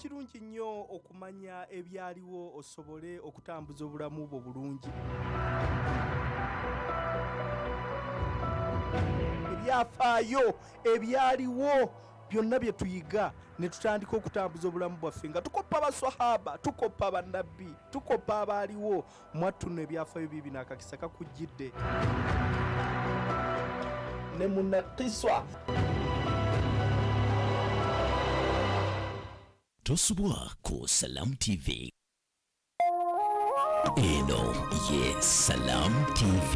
kirungi nnyo okumanya ebyaliwo osobole okutambuza obulamu bwo bulungi. Ebyafaayo ebyaliwo byonna bye tuyiga ne tutandika okutambuza obulamu bwaffe nga tukoppa abaswahaba, tukoppa bannabbi, tukoppa abaaliwo. Mwattu nno ebyafaayo bibino akakisa kakujjidde ne munakiswa. Tosubwa ku Salam TV. Eno ye Salam TV.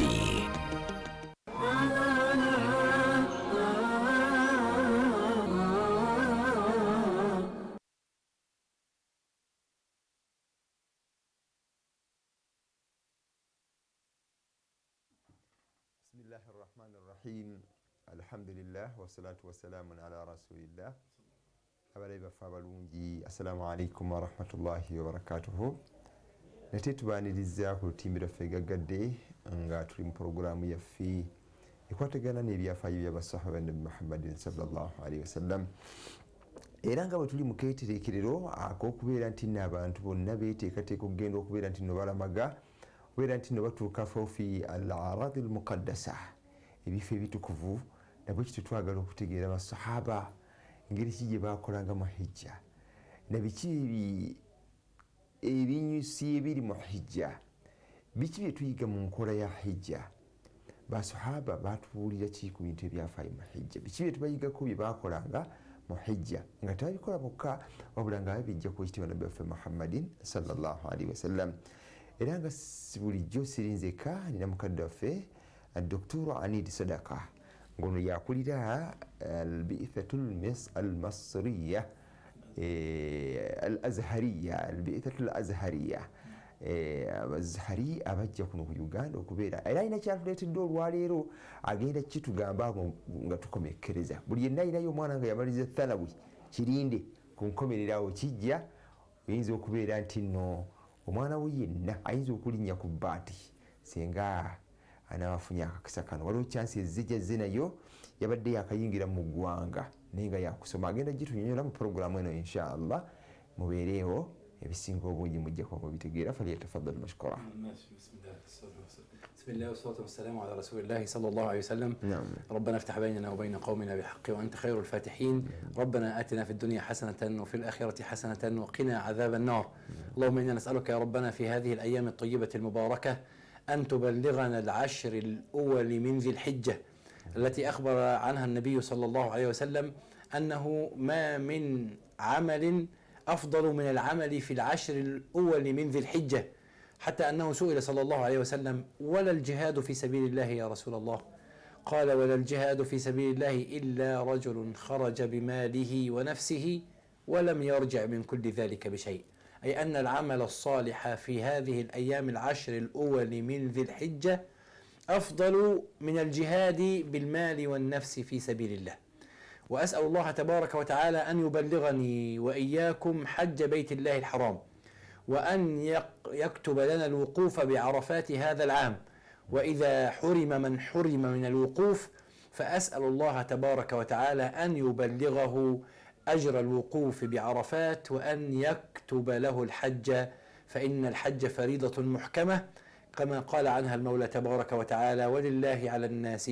Bismillahir Rahmanir Rahim. Alhamdulillah wassalatu wassalamu ala rasulillah. Abalayi baffe abalungi, assalamu alaikum wa rahmatullahi wa barakatuhu. Nate tubaniriza ku lutimbi lwaffe gaggadde nga tuli mu programu yaffe ekwategana n'ebyafaayo by'abasahaba Nabi Muhammadin sallallahu alaihi wasallam. Era nga bwe tuli mu keetereekerero ak'okubeera nti n'abantu bonna beeteekateeka okugenda okubeera nti no balamaga, okubeera nti no batuuka fi al-aradi al-muqaddasa, ebifo ebitukuvu. Nabwe kityo twagala okutegeera abasahaba engeri ki gye baakolanga mu hijja, na biki ebinyusi ebiri mu hijja, biki bye tuyiga mu nkola ya hijja. Basahaba baatubuulira ki ku bintu ebyafaayo mu hijja, biki bye tubayigako bye baakolanga mu hijja nga tebabikola bokka wabula nga babijja ku ekitiibwa Nabbi waffe Muhammadin sallallahu alaihi wasallam. Era nga bulijjo sirinzeka nina mukadde waffe Dr. Anid Sadaka ngono yakulira al-bi'thatul al-masriya al-azhariya, al-bi'thatul azhariya, abazhari abajja kuno ku Uganda okubeera era alina kyatuleetedde olwaleero agenda kitugamba nga tukomekkereza. Buli yenna alinayo omwana nga yamaliza thanawi kirinde ku nkomererawo kijja, oyinza okubeera nti nno omwana we yenna ayinza okulinnya ku bbaati singa anaabafunye akakisa kano. Waliwo chansi ezijja nayo yabadde yakayingira mu ggwanga naye nga yakusoma, agenda gitunyonyola mu programu eno inshallah. Mubeereewo ebisinga obungi mujja kuba mubitegeera. Falyatafaddal mashkura. بسم الله والصلاة والسلام على رسول الله صلى الله عليه وسلم. ربنا افتح بيننا وبين قومنا بالحق وأنت خير الفاتحين. ربنا آتنا في الدنيا حسنة وفي الآخرة حسنة وقنا عذاب النار. اللهم إنا نسألك يا ربنا في هذه الأيام الطيبة المباركة أن تبلغنا العشر الأول من ذي الحجة التي أخبر عنها النبي صلى الله عليه وسلم أنه ما من عمل أفضل من العمل في العشر الأول من ذي الحجة، حتى أنه سئل صلى الله عليه وسلم: ولا الجهاد في سبيل الله يا رسول الله؟ قال: ولا الجهاد في سبيل الله إلا رجل خرج بماله ونفسه ولم يرجع من كل ذلك بشيء. أي أن العمل الصالح في هذه الأيام العشر الأول من ذي الحجة أفضل من الجهاد بالمال والنفس في سبيل الله. وأسأل الله تبارك وتعالى أن يبلغني وإياكم حج بيت الله الحرام، وأن يكتب لنا الوقوف بعرفات هذا العام. وإذا حرم من حرم من الوقوف فأسأل الله تبارك وتعالى أن يبلغه أجر الوقوف بعرفات وأن يكتب له الحج، فإن الحج فريضة محكمة كما قال عنها المولى تبارك وتعالى: ولله على الناس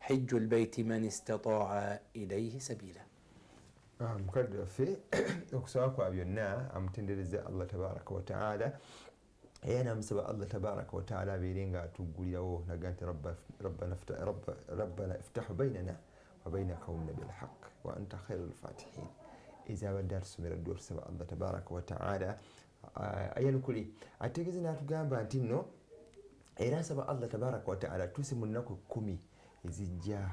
حج البيت من استطاع إليه سبيلا. mukadde waffe okusaba kwa byonna amutendereza Allah tabaraka wa taala, era namusaba Allah tabaraka wa taala abeere nga atuggulirawo naga nti rabbana iftahu bainana wa baina qawmina bilhaq wa anta khairul fatihin. Ezabadde atusomera ddu otusaba Allah tabaraka wa taala ayanukuli ategeeze n'atugamba nti nno era nsaba Allah tabaraka wa taala tuuse mu nnaku 10 ezijja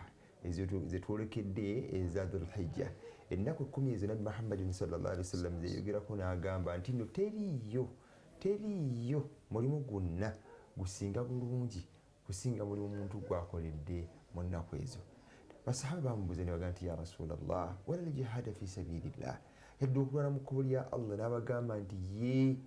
zetwolekedde eza Dhul Hijja. Ennaku 10 ezo Nabi Muhammadin sallallahu alaihi wasallam zeyogerako n'agamba nti nno teriyo mulimu gwonna gusinga bulungi kusinga mulimu omuntu gwakoledde mu nnaku ezo. Basahaba bamubuuza ne bagamba nti ya Rasulallah, wala al-jihada fi sabilillah, yadde okulwana mu kkubo lya Allah? N'abagamba nti ye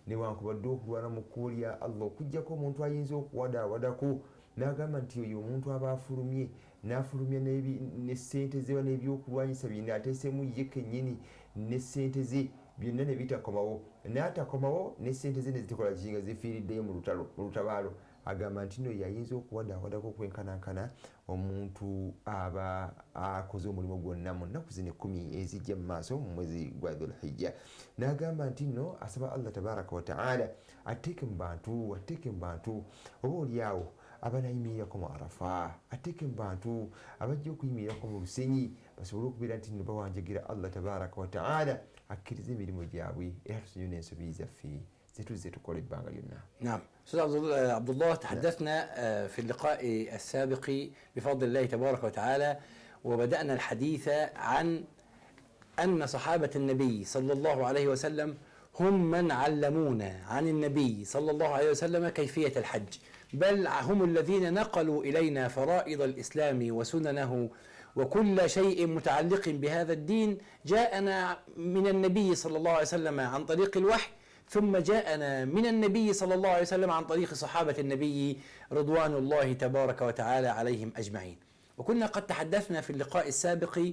newankubadde okulwana mu kkubo lya Allah okuggyako omuntu ayinza okuwadawadako, n'agamba nti oyo omuntu aba afulumye n'afulumya ne ssente ze n'ebyokulwanyisa bino ateesemu ye kennyini ne ssente ze byonna ne bitakomawo n'atakomawo ne ssente ze ne zitukola kinga zifiiriddeyo mu lutabaalo agamba nti nno yayinza okuwadawadako okwenkanankana omuntu aba akoze omulimu gwonna mu nnaku zino 10 ezijja mu maaso mu mwezi gwa dhulhijja n'agamba nti nno asaba allah tabaraka wataala ateeke mu bantu oba oliawo abanayimirirako mu arafa ateeke mu bantu abajja okuyimirirako mu lusenyi basobole okubeera nti nno bawanjagira allah tabaraka wataala akkiriza emirimu gyabwe era tusonyiwe n'ensobi zaffe زيتوزي تقول البانغ اليمنى. نعم أستاذ عبد الله تحدثنا في اللقاء السابق بفضل الله تبارك وتعالى وبدأنا الحديث عن أن صحابة النبي صلى الله عليه وسلم هم من علمونا عن النبي صلى الله عليه وسلم كيفية الحج، بل هم الذين نقلوا إلينا فرائض الإسلام وسننه وكل شيء متعلق بهذا الدين جاءنا من النبي صلى الله عليه وسلم عن طريق الوحي، ثم جاءنا من النبي صلى الله عليه وسلم عن طريق صحابة النبي رضوان الله تبارك وتعالى عليهم أجمعين. وكنا قد تحدثنا في اللقاء السابق،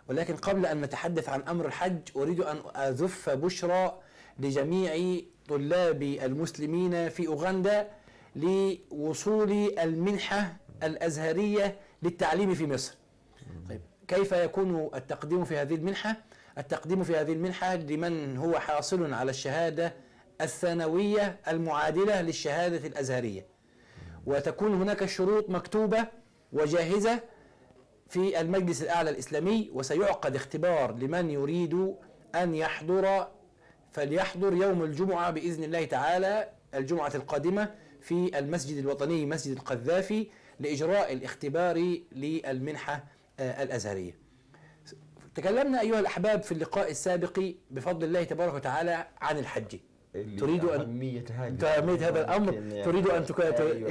ولكن قبل أن نتحدث عن أمر الحج أريد أن أزف بشرى لجميع طلاب المسلمين في أوغندا لوصول المنحة الأزهرية للتعليم في مصر. طيب كيف يكون التقديم في هذه المنحة؟ التقديم في هذه المنحة لمن هو حاصل على الشهادة الثانوية المعادلة للشهادة الأزهرية، وتكون هناك شروط مكتوبة وجاهزة في المجلس الأعلى الإسلامي، وسيعقد اختبار لمن يريد أن يحضر فليحضر يوم الجمعة بإذن الله تعالى الجمعة القادمة في المسجد الوطني مسجد القذافي لإجراء الاختبار للمنحة الأزهرية. تكلمنا أيها الأحباب في اللقاء السابق بفضل الله تبارك وتعالى عن الحج. تريد أن أهمية هذا الأمر، تريد أن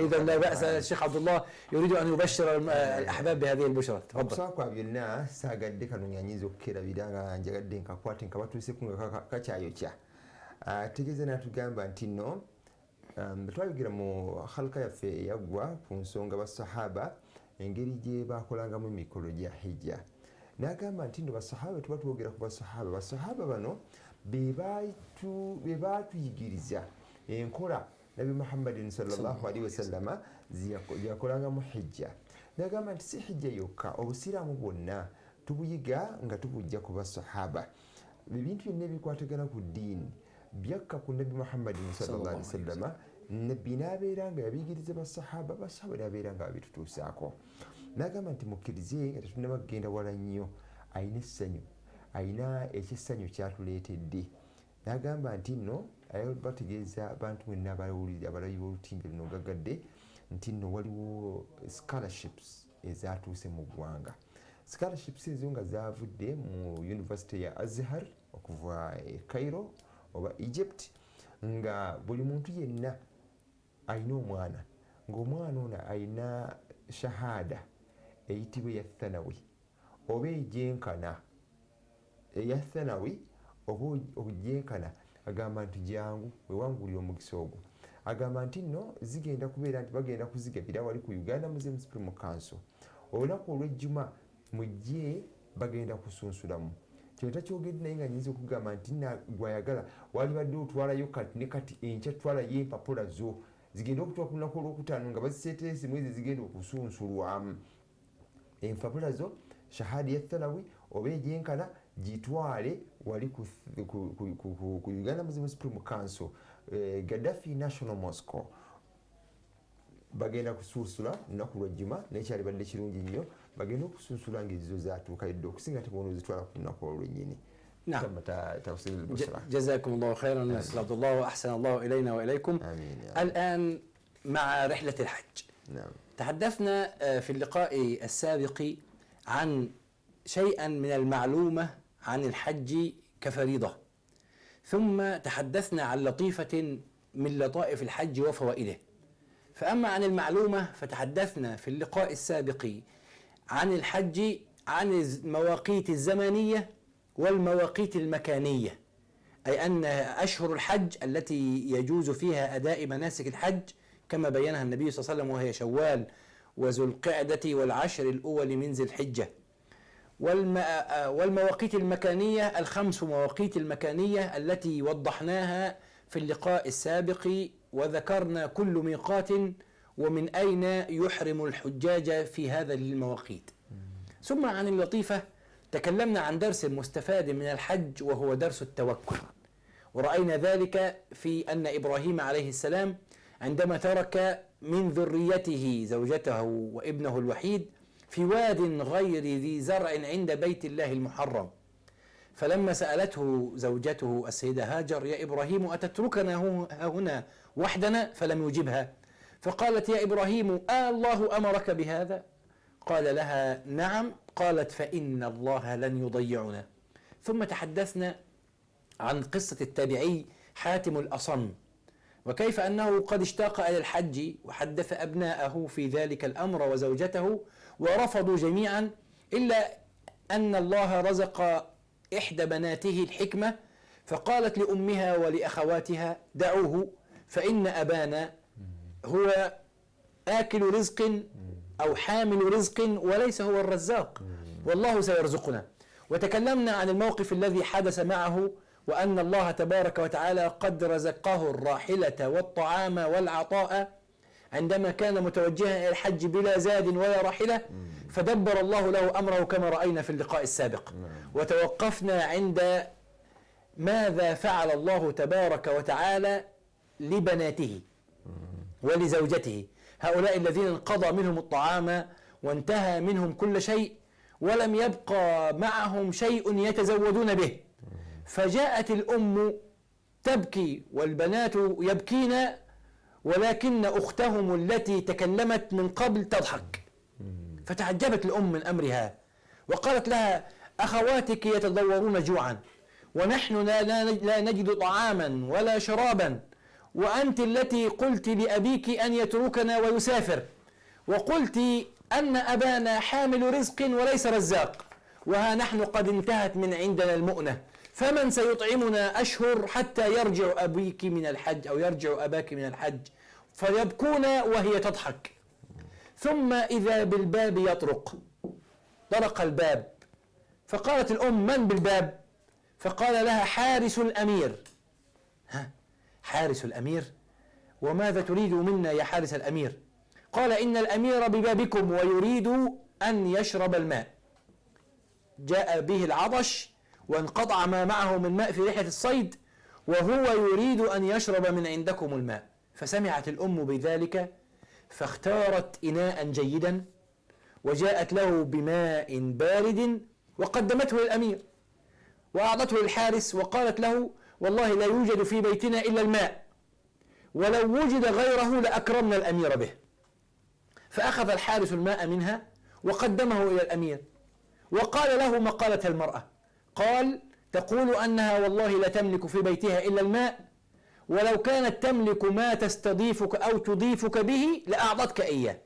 إذا لا بأس الشيخ عبد الله يريد أن يبشر الأحباب بهذه البشرى. تفضل. ساقوا بينا ساقد ديك نيانيزو كيرا بيدانا انجاد دين كاكواتين كباتو سيكون كاچايوچا تيجيزنا تugamba ntino betwabigira mu khalqa yafe yagwa ku nsonga basahaba engeri gye bakolangamu emikolo gya hijja n'agamba nti nno basahaba tubatwogera ku basahaba bano bebatuyigiriza enkola nabi muhammadin sallallahu alaihi wasallama yakolanga mu hijja n'agamba nti si hijja yokka obusiraamu bwonna tubuyiga nga tubujja ku basahaba ebintu byonna ebikwatagana ku ddiini byakka ku nabi muhammadin sallallahu alaihi wasallama nabbi n'abeera nga yabiyigiriza basahaba n'abeera nga babitutuusaako n'agamba nti mukkirize nga tetunnabagenda wala nnyo ayina essanyu ayina ekissanyu kyatuleetedde n'agamba nti nno bategeeza abantu mwenna abalabi b'olutimbe luno gagadde nti nno waliwo scholarships ezatuuse mu ggwanga. Scholarships ezo nga zavudde mu University ya Azhar okuva e Cairo oba Egypt, nga buli muntu yenna ayina omwana ng'omwana ono ayina shahada eyitibwa ya thanawi oba ejenkana eya thanawi oba ojenkana, agamba nti jangu wewangulira omukisa ogwo. Agamba nti nno zigenda kubeera nti bagenda kuzigabira wali ku Uganda Muslim Supreme Council olunaku olw'ejjuma mujje bagenda kusunsulamu. Kino takyogedde naye nga nyinza okugamba nti gwayagala wali badde otwalayo kati ne kati enkya twalayo empapula zo zigenda okutwala ku lunaku olwokutaano nga baziseeteresi mwezi zigenda okusunsulwamu. Empapula zo shahada ya thalawi oba ejenkana gitwale wali ku Uganda Muslim Supreme Council Gaddafi National Mosque bagenda kusunsula lunaku lwejjuma nekyali badde kirungi nnyo bagenda okusunsula ng'ezo zaatuuka edde okusinga tebono zitwala ku lunaku olwennyini. نعم جزاكم الله خيرا أستاذ عبد الله وأحسن الله إلينا وإليكم. آمين. الآن مع رحلة الحج. نعم. تحدثنا في اللقاء السابق عن شيئا من المعلومة عن الحج كفريضة، ثم تحدثنا عن لطيفة من لطائف الحج وفوائده. فأما عن المعلومة فتحدثنا في اللقاء السابق عن الحج عن المواقيت الزمنية والمواقيت المكانية، أي أن أشهر الحج التي يجوز فيها أداء مناسك الحج كما بينها النبي صلى الله عليه وسلم وهي شوال وذو القعدة والعشر الأول من ذي الحجة. والمواقيت المكانية، ال5 مواقيت المكانية التي وضحناها في اللقاء السابق، وذكرنا كل ميقات ومن أين يحرم الحجاج في هذا المواقيت. ثم عن اللطيفة تكلمنا عن درس مستفاد من الحج وهو درس التوكل، ورأينا ذلك في أن إبراهيم عليه السلام عندما ترك من ذريته زوجته وابنه الوحيد في واد غير ذي زرع عند بيت الله المحرم، فلما سألته زوجته السيدة هاجر: يا إبراهيم أتتركنا هنا وحدنا؟ فلم يجبها، فقالت: يا إبراهيم الله أمرك بهذا؟ قال لها: نعم. قالت: فإن الله لن يضيعنا. ثم تحدثنا عن قصة التابعي حاتم الأصم، وكيف أنه قد اشتاق إلى الحج، وحدث أبناءه في ذلك الأمر وزوجته، ورفضوا جميعا، إلا أن الله رزق إحدى بناته الحكمة، فقالت لأمها ولأخواتها: دعوه، فإن أبانا هو آكل رزق أو حامل رزق وليس هو الرزاق، والله سيرزقنا. وتكلمنا عن الموقف الذي حدث معه، وأن الله تبارك وتعالى قد رزقه الراحلة والطعام والعطاء عندما كان متوجها إلى الحج بلا زاد ولا راحلة، فدبر الله له أمره كما رأينا في اللقاء السابق. وتوقفنا عند ماذا فعل الله تبارك وتعالى لبناته ولزوجته، هؤلاء الذين انقضى منهم الطعام وانتهى منهم كل شيء ولم يبقى معهم شيء يتزودون به. فجاءت الأم تبكي والبنات يبكين، ولكن أختهم التي تكلمت من قبل تضحك. فتعجبت الأم من أمرها وقالت لها: أخواتك يتضورون جوعا ونحن لا نجد طعاما ولا شرابا، وأنت التي قلت لأبيك أن يتركنا ويسافر، وقلت أن أبانا حامل رزق وليس رزاق، وها نحن قد انتهت من عندنا المؤنة، فمن سيطعمنا أشهر حتى يرجع أبيك من الحج أو يرجع أباك من الحج؟ فيبكون وهي تضحك. ثم إذا بالباب يطرق، طرق الباب، فقالت الأم: من بالباب؟ فقال لها: حارس الأمير. حارس الأمير؟ وماذا تريد منا يا حارس الأمير؟ قال: إن الأمير ببابكم ويريد أن يشرب الماء، جاء به العطش وانقطع ما معه من ماء في رحلة الصيد، وهو يريد أن يشرب من عندكم الماء. فسمعت الأم بذلك فاختارت إناء جيدا وجاءت له بماء بارد وقدمته للأمير وأعطته للحارس، وقالت له: والله لا يوجد في بيتنا إلا الماء، ولو وجد غيره لأكرمنا الأمير به. فأخذ الحارس الماء منها وقدمه إلى الأمير، وقال له ما قالت المرأة. قال: تقول أنها والله لا تملك في بيتها إلا الماء، ولو كانت تملك ما تستضيفك أو تضيفك به لأعطتك إياه.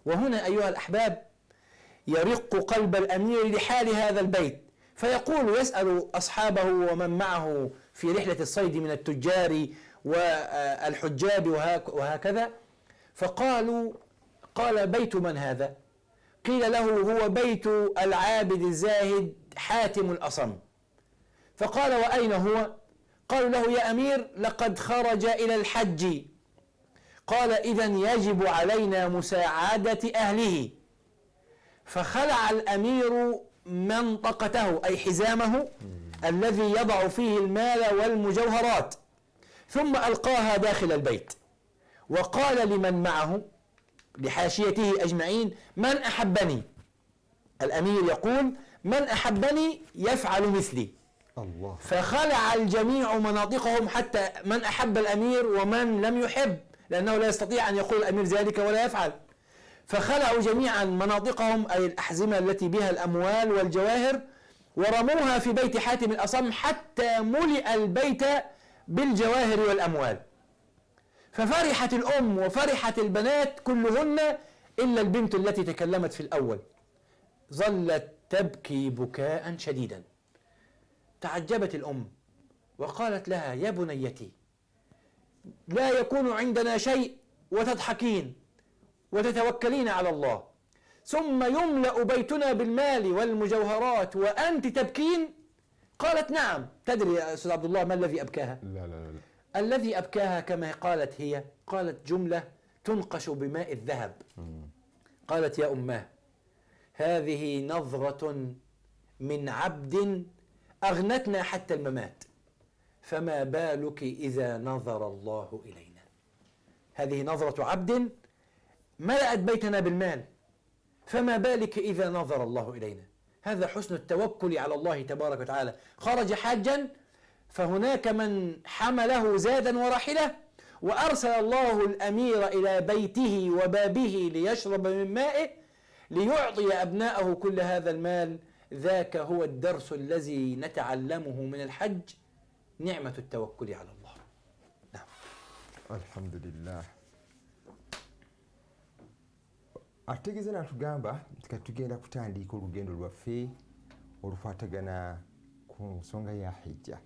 وهنا أيها الأحباب يرق قلب الأمير لحال هذا البيت، فيقول يسأل أصحابه ومن معه في رحلة الصيد من التجار والحجاب وهكذا، فقالوا: قال: بيت من هذا؟ قيل له: هو بيت العابد الزاهد حاتم الأصم. فقال: وأين هو؟ قالوا له: يا أمير لقد خرج إلى الحج. قال: إذن يجب علينا مساعدة أهله. فخلع الأمير منطقته أي حزامه الذي يضع فيه المال والمجوهرات، ثم ألقاها داخل البيت، وقال لمن معه لحاشيته أجمعين: من أحبني؟ الأمير يقول: من أحبني يفعل مثلي. الله. فخلع الجميع مناطقهم، حتى من أحب الأمير ومن لم يحب، لأنه لا يستطيع أن يقول الأمير ذلك ولا يفعل. فخلعوا جميعا مناطقهم أي الأحزمة التي بها الأموال والجواهر، ورموها في بيت حاتم الأصم حتى ملئ البيت بالجواهر والأموال. ففرحت الأم وفرحت البنات كلهن إلا البنت التي تكلمت في الأول، ظلت تبكي بكاء شديدا. تعجبت الأم وقالت لها: يا بنيتي، لا يكون عندنا شيء وتضحكين وتتوكلين على الله، ثم يملأ بيتنا بالمال والمجوهرات وأنت تبكين؟ قالت نعم. تدري يا أستاذ عبد الله ما الذي أبكاها؟ لا. الذي أبكاها كما قالت هي، قالت جملة تنقش بماء الذهب. قالت يا أماه هذه نظرة من عبد أغنتنا حتى الممات، فما بالك إذا نظر الله إلينا. هذه نظرة عبد ملأت بيتنا بالمال، فما بالك إذا نظر الله إلينا. هذا حسن التوكل على الله تبارك وتعالى. خرج حاجا فهناك من حمله زادا وراحلة، وأرسل الله الأمير إلى بيته وبابه ليشرب من مائه ليعطي أبناءه كل هذا المال. ذاك هو الدرس الذي نتعلمه من الحج، نعمة التوكل على الله. نعم. الحمد لله. ategeeza natugamba nti tugenda kutandika olugendo lwaffe olukwatagana ku nsonga ya hijja.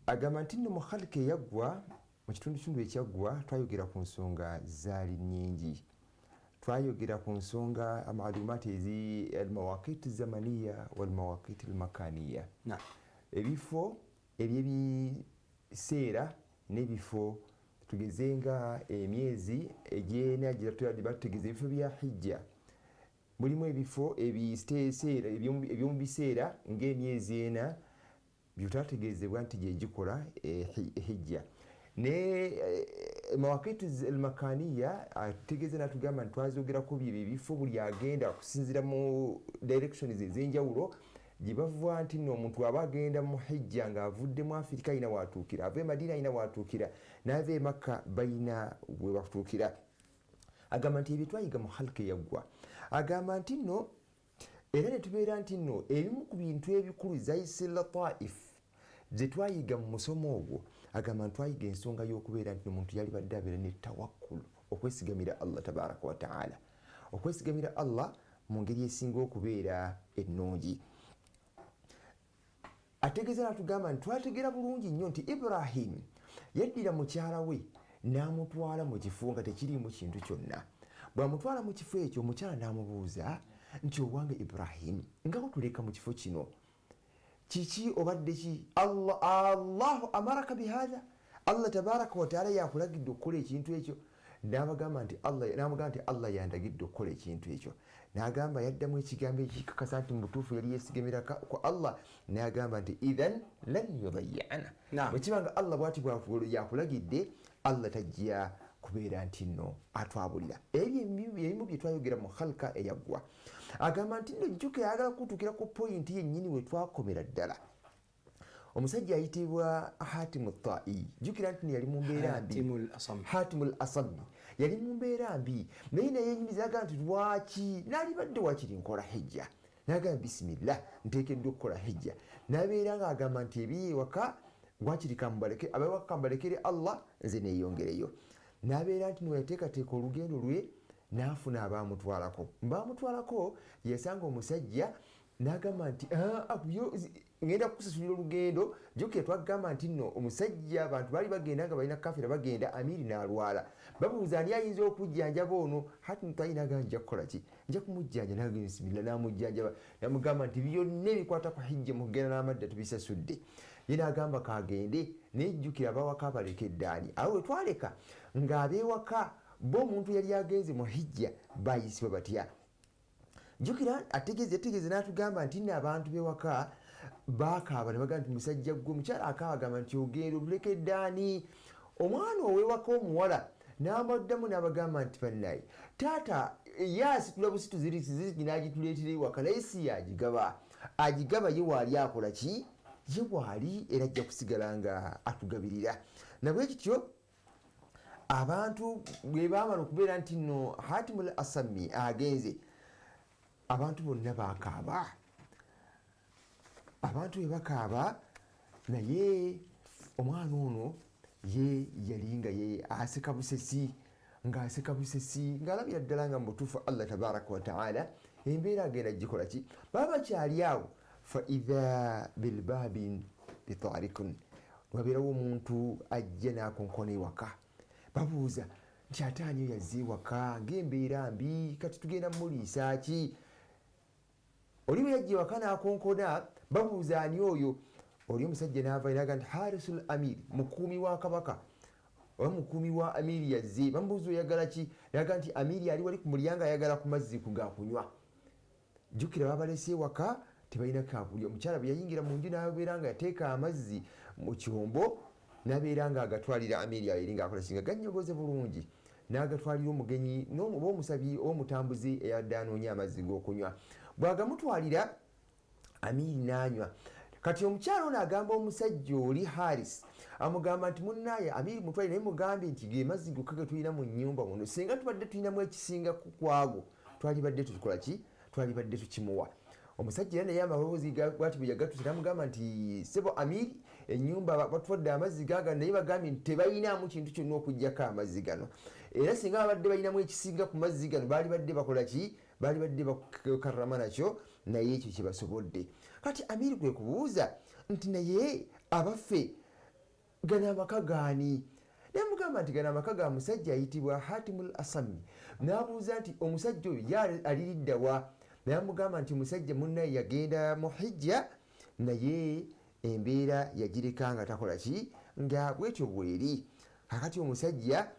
Agamba nti nno mu khalika eyaggwa mu kitundu ekyaggwa twayogera ku nsonga zaali nnyingi. Twayogera ku nsonga amalumaati almawaqit zamaniya walmawaqit almakaniya, ebifo ebyebiseera n'ebifo tugeze nga emyezi egy'ena bategeeza ebifo bya hijja. Mulimu ebifo ebiseera eby'omu biseera ng'emyezi ena byotwategeezebwa nti gyegikola hijja. Ne mawaqit almakaniya ategeeza natugamba nti twazogerako bye ebifo buli agenda okusinziira mu directions ez'enjawulo gye bava nti nno omuntu aba agenda mu hijja ng'avudde mu Afirika alina watuukira, ava e Madina alina watuukira, n'ava e Makka balina we batuukira. Agamba nti ebyo twayiga mu khalqa eyaggwa. Agamba nti nno era ne tubeera nti nno ebimu ku bintu ebikulu zaisi lataif ze twayiga mu musomo ogwo. Agamba nti twayiga ensonga y'okubeera nti omuntu yali badde abeera ne tawakkul, okwesigamira Allah tabaraka wa taala, okwesigamira Allah mu ngeri esinga okubeera ennungi. Ategeeza natugamba nti twategeera bulungi nnyo nti Ibrahim yaddira mukyala we n'amutwala mu kifo nga tekiriimu kintu kyonna. Bw'amutwala mu kifo ekyo omukyala n'amubuuza nti owange Ibrahim nga otuleka mu kifo kino kiki obadde ki? Allahu amaraka bihadha, Allah tabaraka wa taala yakulagidde okukola ekintu ekyo? N'amugamba nti Allah yandagidde okukola ekintu ekyo. N'agamba yaddamu ekigambo ekikakasa nti mu butuufu yali yeesigamira ku Allah. N'agamba nti idhan lan yudayyana, bwe kiba nga Allah bw'ati yakulagidde, Allah tajja kubeera nti nno atwabulira. Ebyo ebimu bye twayogera mu khalqa eyaggwa. Agamba nti nno jjuka yagala kutuukira ku pointi yennyini we twakomera ddala. Omusajja ayitibwa Hatimu Ta'i. Jjukira nti yali mu mbeera mbi. Hatimul Asami yali mu mbeera mbi, naye naye yenyumiza agamba nti lwaki naalibadde wakiri nkola hijja. N'agamba bisimillah nteekeddwa okukola hijja. N'abeera ng'agamba nti ebiri ewaka wakiri abawaka kambalekere Allah nze neeyongereyo. N'abeera nti yateekateeka olugendo lwe n'afuna abaamutwalako. Baamutwalako yasanga omusajja n'agamba nti ngenda kukusasulira olugendo. Jjukira twagamba nti nno omusajja abantu baali bagenda nga balina kafira bagenda, Amiri n'alwala. Babuuza ani ayinza okujjanjaba ono? Hati talina agamba nja kukola ki? Nja kumujjanja. N'agamba bisimillah n'amujjanjaba. N'amugamba nti byonna ebikwata ku hijja mu kugenda n'amadda tubisasudde. Ye n'agamba kaagende. Naye jjukira abawaka abalekedde ani? Awo we twaleka ng'abeewaka bo omuntu yali agenze mu hijja bayisibwa batya? Jjukira yategeeze n'atugamba nti nno abantu b'ewaka baakaaba ne bagamba nti musajja gwe omukyala akaaba agamba nti ogenda obulekedde ani? Omwana ow'ewaka omuwala n'amaddamu n'abagamba nti bannaye taata yaasitula busitu ziriki n'agituleetera ewaka, naye si yagigaba, agigaba ye waali akola ki? Ye waali era ajja kusigala nga atugabirira. Nabwe kityo abantu bwe baamala okubeera nti nno Hatimul Asami agenze, abantu bonna baakaaba. Abantu bwe bakaaba, naye omwana ono ye yali nga ye aseka busesi ng'alabira ddala nga mu butuufu Allah tabaraka wa taala embeera agenda gikola ki? Baba bakyali awo, fa idha bilbabin bitarikun, wabeerawo omuntu ajja n'akonkona ewaka. Babuuza nti ate ani yazze ewaka ng'embeera mbi kati tugenda muliisa ki. Oli bwe yajja ewaka n'akonkona babuuza ani oyo, oli omusajja n'ava eraga nti harisul amiri, mukuumi wa kabaka oba mukuumi wa amiri yazze. Bamubuuza oyagala ki, eraga nti amiri ali wali ku mulyango ayagala ku mazzi ku gakunywa. Jjukira babalese ewaka tebalina kakulya. Omukyala bwe yayingira mu nju n'abeera nga yateeka amazzi mu kyombo n'abeera nga agatwalira amiri ayo eri ng'akola kinga gannyogoze bulungi, n'agatwalira omugenyi oba omusabi oba omutambuzi eyadde anoonya amazzi g'okunywa. Bw'agamutwalira amiri n'anywa. Kati omukyala ono agamba omusajja oli Haris, amugamba nti munnaaye amiri mutwalire, naye mugambye nti ge mazzi gokka ge tulina mu nnyumba muno, singa tubadde tulinamu ekisinga ku kwago twalibadde tukola ki, twalibadde tukimuwa. Omusajja era naye amaloboozi bw'ati bwe yagatuusa n'amugamba nti ssebo amiri, ennyumba batwadde amazzi gaagano naye bagambye nti tebayinaamu kintu kyonna okuggyako amazzi gano, era singa babadde balinamu ekisinga ku mazzi gano baalibadde bakola ki, baalibadde bakarama nakyo, naye ekyo kye basobodde. Kati amiri kwe kubuuza nti naye abaffe gano amaka gaani? Naye mugamba nti gano amaka ga musajja ayitibwa Hatimul Asami. N'abuuza nti omusajja oyo aliridda wa? Naye amugamba nti omusajja munnaye yagenda mu hijja, naye embeera yagireka nga takola ki, nga bwetyo bweri. Kakati omusajja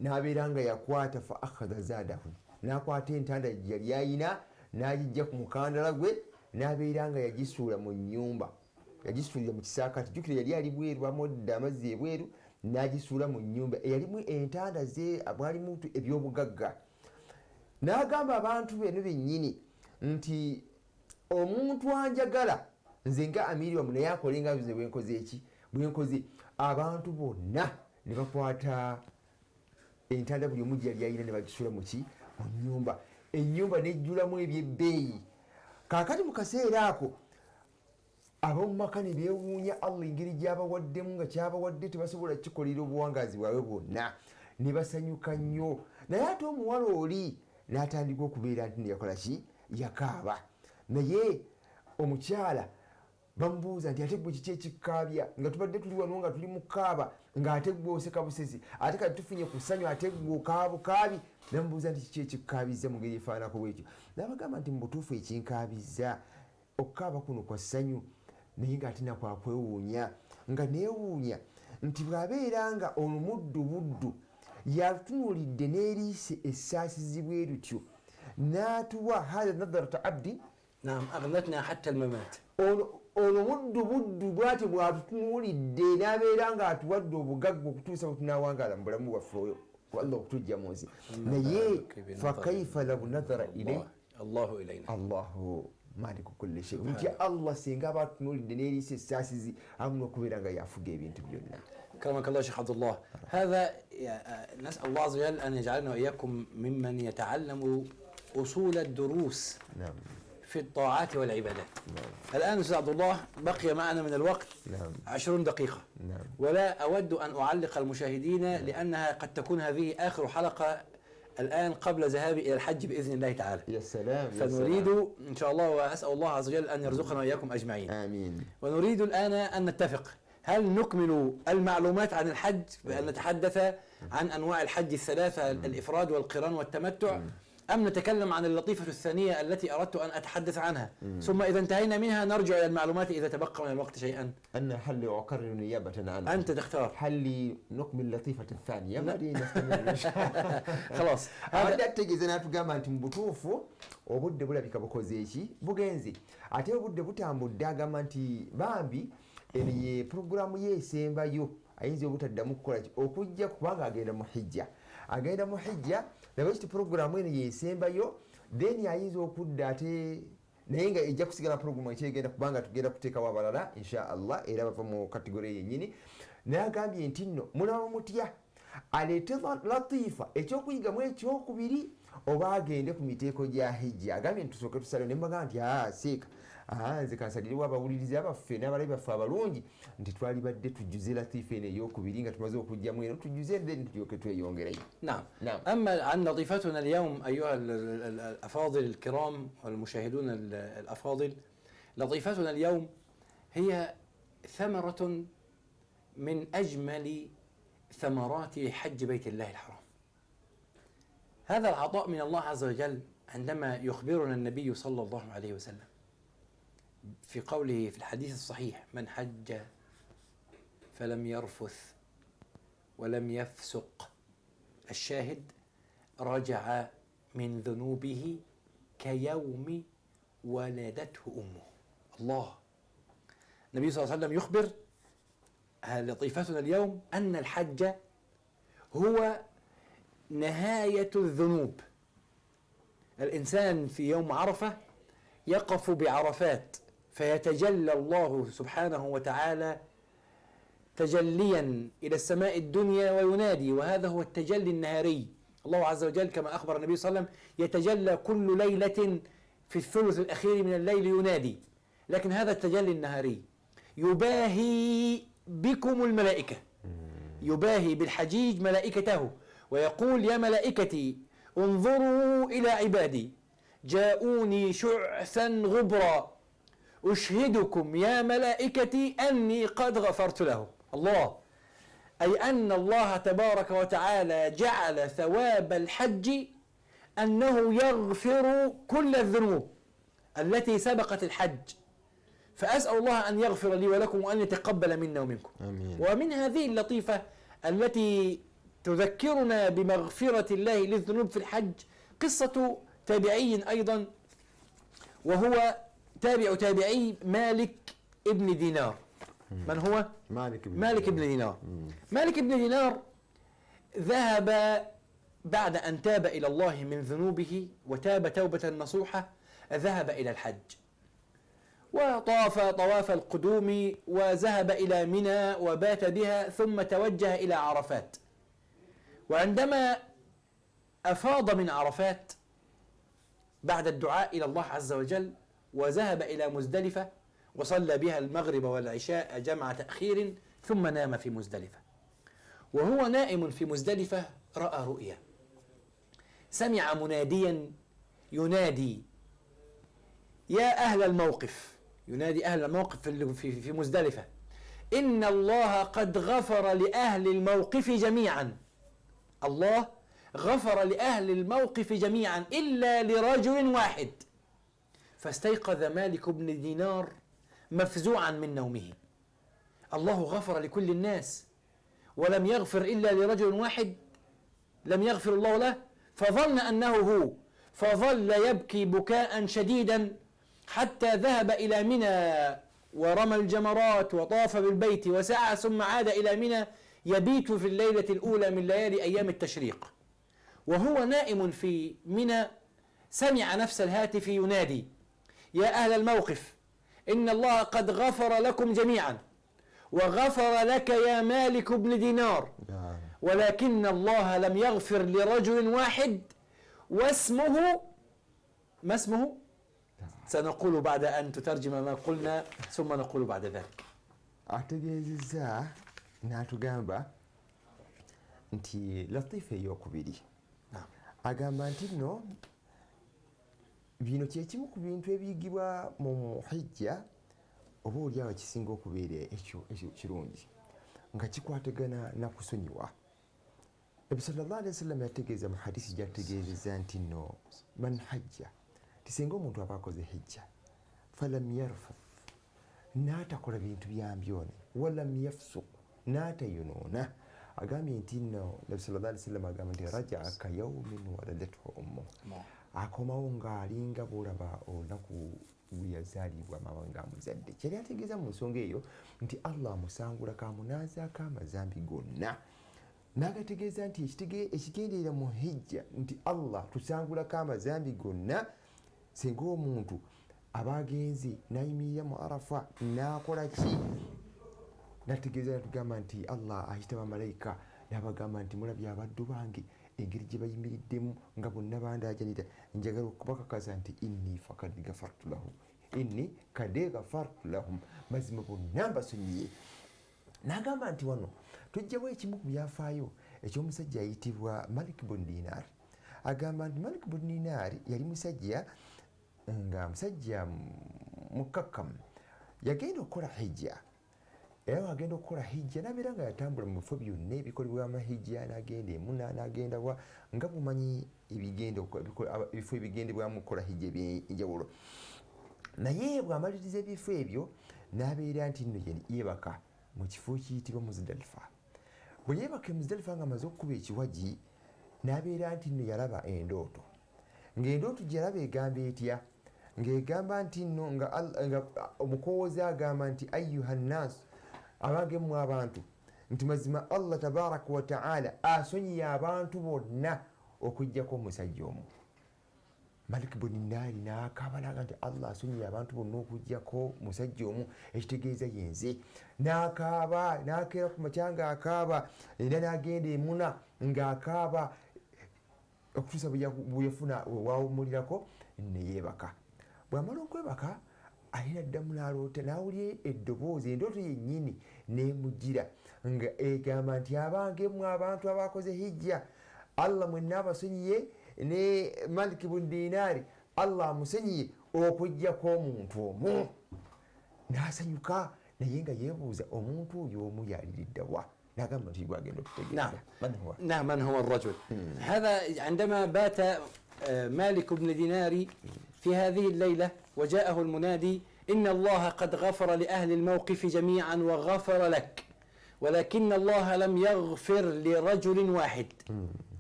n'abeera nga yakwata fa akhadha zaadahu, n'akwata entanda yali ayina n'agijja ku mukandala gwe, n'abeera nga yagisuula mu nnyumba, yagisuulira mu kisaakaati. Jjukira yali ali bweru, amudde amazzi ebweru, n'agisuula mu nnyumba eyalimu entanda ze, mwalimu ebyobugagga. N'agamba abantu beno bennyini nti omuntu anjagala nze nga amiri wamu naye akole nga nze bwenkoze eki, bwenkoze. Abantu bonna ne bakwata entanda buli omu gyali ayina ne bagisuula mu ki, mu nnyumba. Ennyumba nejjulamu ebyebbeeyi. Kaakati mu kaseera ako ab'omu maka ne beewuunya Allah engeri gy'abawaddemu, nga kyabawadde tebasobola kikolera obuwangaazi bwabwe bwonna, ne basanyuka nnyo. Naye ate omuwala oli n'atandika okubeera nti yakola ki, yakaaba. Naye omukyala bamubuuza nti ate gwe kiki ekikkaabya, nga tubadde tuli wano nga tuli mu kaaba, ng'ate gwe oseka busesi, ate kati tufunye ku ssanyu ate gwe okaaba bukaabi. Namubuuza nti kiki ekikkaabiza mu ngeri efaanako bwekyo. N'abagamba nti mu butuufu ekinkaabiza okukaaba kuno kwa ssanyu, naye ng'ate nakwakwewuunya, nga neewuunya nti bw'abeera nga ono muddu buddu yatunuulidde n'eriise essaasizi bwe lutyo, n'atuwa hadha nadharata abdi naam aghlatna hatta almamat. Ono muddu buddu bw'atyo bw'atutunuulidde n'abeera ng'atuwadde obugagga okutuusa bwe tunaawangaala mu bulamu bwaffe oyo Allah okutujja mu nsi. Naye fakaifa law nadhara ilayhi Allahu ilayna, Allahu maliku kulli shay, nti Allah singa aba atunuulidde n'eriisa essaasizi amu n'okubeera nga yafuga ebintu byonna. كرمك الله شيخ عبد الله. هذا نسأل الله عز وجل أن يجعلنا وإياكم ممن يتعلم أصول الدروس في الطاعات والعبادات. الآن أستاذ عبد الله بقي معنا من الوقت 20 دقيقة، ولا أود أن أعلق المشاهدين لأنها قد تكون هذه آخر حلقة الآن قبل ذهابي إلى الحج بإذن الله تعالى. يا سلام. فنريد إن شاء الله، وأسأل الله عز وجل أن يرزقنا وإياكم أجمعين. آمين. ونريد الآن أن نتفق، هل نكمل المعلومات عن الحج بأن نتحدث عن أنواع الحج الثلاثة، الإفراد والقران والتمتع، أم نتكلم عن اللطيفة الثانية التي أردت أن أتحدث عنها، ثم إذا انتهينا منها نرجع إلى المعلومات إذا تبقى من الوقت شيئا؟ أنا حلي أقرر نيابة عنك. أنت تختار. حلي نكمل اللطيفة الثانية. خلاص. هذا تجزنا تجمع تنبطوفو وبود بولا بكابوكوزيشي بوجنزي. أتى بود بوتامو دعما تي بامبي إني برنامج يسمى يو ayinza obutaddamu kukola okujja kubanga agenda mu hijja, agenda mu hijja naye kiti programu eno yesembayo, then ayinza okudda ate naye nga ejja kusigala programu ekyegenda kubanga tugenda kuteekawo abalala insha Allah era bava mu kategori yennyini. Naye agambye nti nno mulaba mutya aleete latifa ekyokuyigamu ekyokubiri oba agende ku miteeko gya hijja. Agambye nti tusooke tusalewo, ne mbagamba nti seeka nze kansaliriwo abawulirizi abaffe n'abalabi baffe abalungi nti twalibadde tujjuze latifa eno eyokubiri nga tumaze okujjamu eno tujjuze then tulyoke tweyongerayo. نعم. أما عن لطيفتنا اليوم أيها الأفاضل الكرام والمشاهدون الأفاضل، لطيفتنا اليوم هي ثمرة من أجمل ثمرات حج بيت الله الحرام. هذا العطاء من الله عز وجل عندما يخبرنا النبي صلى الله عليه وسلم في قوله في الحديث الصحيح: من حج فلم يرفث ولم يفسق، الشاهد رجع من ذنوبه كيوم ولدته أمه. الله، النبي صلى الله عليه وسلم يخبر لطيفتنا اليوم أن الحج هو نهاية الذنوب. الإنسان في يوم عرفة يقف بعرفات فيتجلى الله سبحانه وتعالى تجليا إلى السماء الدنيا وينادي، وهذا هو التجلي النهاري. الله عز وجل كما أخبر النبي صلى الله عليه وسلم يتجلى كل ليلة في الثلث الأخير من الليل ينادي، لكن هذا التجلي النهاري يباهي بكم الملائكة، يباهي بالحجيج ملائكته ويقول: يا ملائكتي انظروا إلى عبادي جاءوني شعثا غبرا أشهدكم يا ملائكتي أني قد غفرت له. الله، أي أن الله تبارك وتعالى جعل ثواب الحج أنه يغفر كل الذنوب التي سبقت الحج. فأسأل الله أن يغفر لي ولكم وأن يتقبل منا ومنكم. آمين. ومن هذه اللطيفة التي تذكرنا بمغفرة الله للذنوب في الحج قصة تابعي أيضا، وهو تابعي مالك ابن دينار. من هو؟ مالك ابن دينار. مالك ابن دينار ذهب بعد أن تاب إلى الله من ذنوبه وتاب توبة نصوحة، ذهب إلى الحج وطاف طواف القدوم وذهب إلى منى وبات بها، ثم توجه إلى عرفات. وعندما أفاض من عرفات بعد الدعاء إلى الله عز وجل وذهب إلى مزدلفة وصلى بها المغرب والعشاء جمع تأخير، ثم نام في مزدلفة. وهو نائم في مزدلفة رأى رؤيا، سمع مناديا ينادي: يا أهل الموقف، ينادي أهل الموقف في مزدلفة: إن الله قد غفر لأهل الموقف جميعا. الله غفر لأهل الموقف جميعا إلا لرجل واحد. فاستيقظ مالك بن دينار مفزوعا من نومه. الله غفر لكل الناس ولم يغفر إلا لرجل واحد، لم يغفر الله له، فظن أنه هو، فظل يبكي بكاء شديدا حتى ذهب إلى منى ورمى الجمرات وطاف بالبيت وسعى، ثم عاد إلى منى يبيت في الليلة الأولى من ليالي أيام التشريق. وهو نائم في منى سمع نفس الهاتف ينادي: يا أهل الموقف، إن الله قد غفر لكم جميعا وغفر لك يا مالك بن دينار، ولكن الله لم يغفر لرجل واحد واسمه، ما اسمه؟ سنقول بعد أن تترجم ما قلنا، ثم نقول بعد ذلك. ategeezezza n'atugamba nti latifa eyokubiri agamba nti nno bino kyekimu ku bintu ebiyigibwa mu hijja oba oliawo kisinga okubeera ekyo kirungi nga kikwatagana nakusonyiwa. Nabi sallallahu alaihi wasallam yategeeza mu hadisi gyategeezezza nti nno man hajja, tisinga omuntu aba akoze hijja falam yarfath, n'atakola bintu byambyone, walam yafsuq, n'atayonoona, agambye nti nno Nabi sallallahu alaihi wasallam agamba nti rajaa ka yawmin waladathu ummu, akomawo ng'alinga bw'olaba olunaku lweyazaalibwa mama ng'amuzadde. Kyali ategeeza mu nsonga eyo nti Allah amusangula kamunaazaako amazambi gonna. N'agategeeza nti ekigenderera mu hijja nti Allah tusangulako amazambi gonna singa omuntu aba agenze n'ayimirira mu Arafa n'akola ki, n'ategeeza natugamba nti Allah ayita bamalayika n'abagamba nti mulabye abaddu bange engeri gye bayimiriddemu nga bonna bandaajanira, njagala okubakakasa nti inni fakad gafartu lahum, inni kade gafartu lahum, mazima bonna mbasonyiye. N'agamba nti wano tujjawo ekimu ku byafaayo eky'omusajja ayitibwa Malik bun Dinar. Agamba nti Malik bun Dinar yali musajja nga musajja mukkakkamu, yagenda okukola hijja era wagenda okukola hijja nabeera nga yatambula mu bifo byonna ebikolebwa amahijja, n'agenda emuna n'agenda wa nga bumanyi ebifo ebigendebwamu okukola hijja ebyenjawulo. Naye bw'amaliriza ebifo ebyo n'abeera nti nno yeebaka mu kifo kiyitibwa Muzdalifa. Bwe yeebaka Muzdalifa nga amaze okukuba ekiwaji n'abeera nti nno yalaba endooto, ng'endooto gye yalaba egamba etya, ng'egamba nti nno nga omukowoozi agamba nti ayyuha nnaasu, abange mmwe abantu, nti mazima Allah tabaraka wa ta'ala asonyiye abantu bonna okuggyako omusajja omu. Malik ibn Dinar n'akaaba n'agamba nti Allah asonyiye abantu bonna okuggyako musajja omu, ekitegeeza yenze. N'akaaba n'akeera ku makya ng'akaaba, era n'agenda emuna ng'akaaba okutuusa bwe yafuna wawumulirako ne yeebaka. Bw'amala okwebaka ayina ddamu n'aloota, n'awulira eddoboozi, endooto yennyini n'emujjira nga egamba nti abange mmwe abantu abakoze hijja, Allah mwenna abasonyiye, ne Malik ibn Dinar Allah amusonyiye okuggyako omuntu omu. N'asanyuka naye nga yeebuuza omuntu oyo omu yaliridda wa. نعم من هو الرجل؟ هذا عندما بات مالك بن دينار في هذه الليلة وجاءه المنادي إن الله قد غفر لأهل الموقف جميعا وغفر لك، ولكن الله لم يغفر لرجل واحد